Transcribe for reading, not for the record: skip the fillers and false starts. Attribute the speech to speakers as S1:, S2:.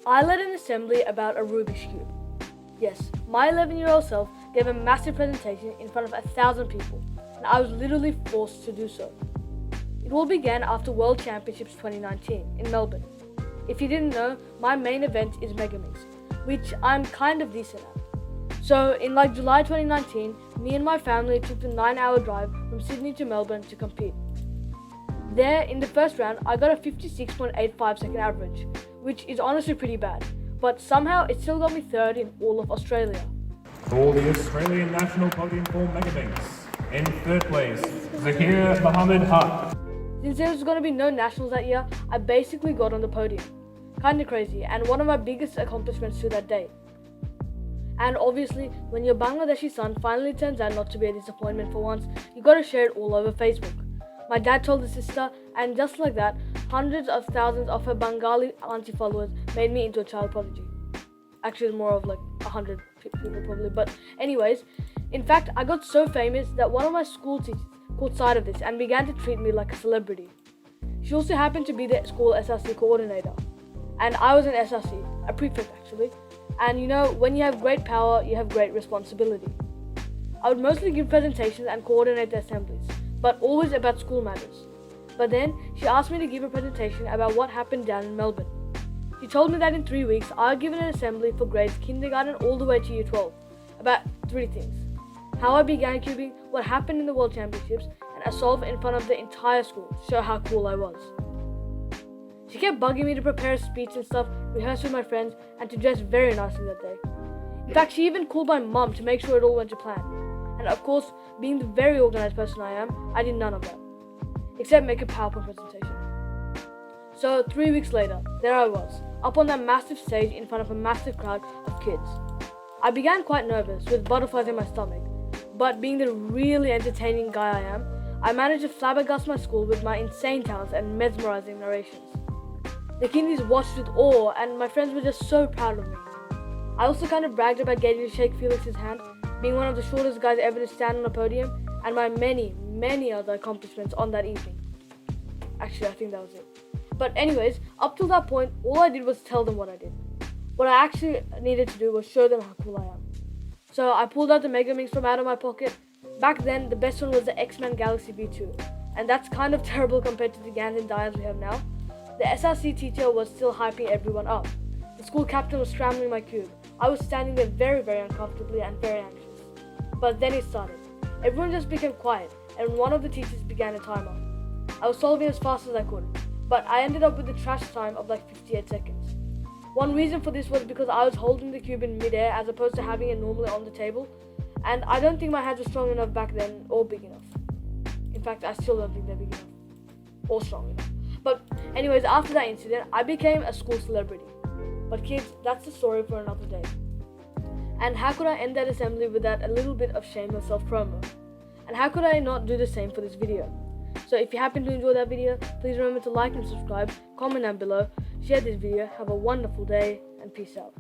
S1: I led an assembly about a Rubik's Cube. Yes, my 11-year-old self gave a massive presentation in front of 1,000 people, and I was literally forced to do so. It all began after World Championships 2019 in Melbourne. If you didn't know, my main event is Megamix, which I'm kind of decent at. So in July 2019, me and my family took the 9-hour drive from Sydney to Melbourne to compete. There, in the first round, I got a 56.85 second average, which is honestly pretty bad, but somehow it still got me third in all of Australia.
S2: For the Australian national podium for Megaminx, in third place, Zakir Mohammed Haq.
S1: Since there was going to be no nationals that year, I basically got on the podium. Kinda crazy, and one of my biggest accomplishments to that day. And obviously, when your Bangladeshi son finally turns out not to be a disappointment for once, you gotta share it all over Facebook. My dad told his sister, and just like that, hundreds of thousands of her Bengali auntie followers made me into a child prodigy. Actually, it's more of 100 people probably, but anyways, in fact, I got so famous that one of my school teachers caught sight of this and began to treat me like a celebrity. She also happened to be the school SRC coordinator, and I was an SRC, a prefect actually, and when you have great power, you have great responsibility. I would mostly give presentations and coordinate the assemblies, but always about school matters. But then, she asked me to give a presentation about what happened down in Melbourne. She told me that in 3 weeks, I would give an assembly for grades kindergarten all the way to year 12, about 3 things. How I began cubing, what happened in the World Championships, and a solve in front of the entire school to show how cool I was. She kept bugging me to prepare a speech and stuff, rehearse with my friends, and to dress very nicely that day. In fact, she even called my mum to make sure it all went to plan. And of course, being the very organized person I am, I did none of that, except make a PowerPoint presentation. So 3 weeks later, there I was, up on that massive stage in front of a massive crowd of kids. I began quite nervous, with butterflies in my stomach, but being the really entertaining guy I am, I managed to flabbergast my school with my insane talents and mesmerizing narrations. The kiddies watched with awe, and my friends were just so proud of me. I also kind of bragged about getting to shake Felix's hand, being one of the shortest guys ever to stand on a podium, and my many other accomplishments on that evening. Actually, I think that was it. But anyways, up till that point, all I did was tell them what I did. What I actually needed to do was show them how cool I am. So I pulled out the Megamix from out of my pocket. Back then, the best one was the X-Men Galaxy V2, and that's kind of terrible compared to the Gans and Dians we have now. The SRC teacher was still hyping everyone up. The school captain was scrambling my cube. I was standing there very uncomfortably and very anxious. But then it started. Everyone just became quiet, and one of the teachers began a timer. I was solving as fast as I could, but I ended up with a trash time of 58 seconds. One reason for this was because I was holding the cube in midair as opposed to having it normally on the table, and I don't think my hands were strong enough back then or big enough. In fact, I still don't think they're big enough or strong enough. But anyways, after that incident, I became a school celebrity. But kids, that's the story for another day. And how could I end that assembly without a little bit of shameless self-promo? And how could I not do the same for this video? So if you happen to enjoy that video, please remember to like and subscribe, comment down below, share this video, have a wonderful day, and peace out.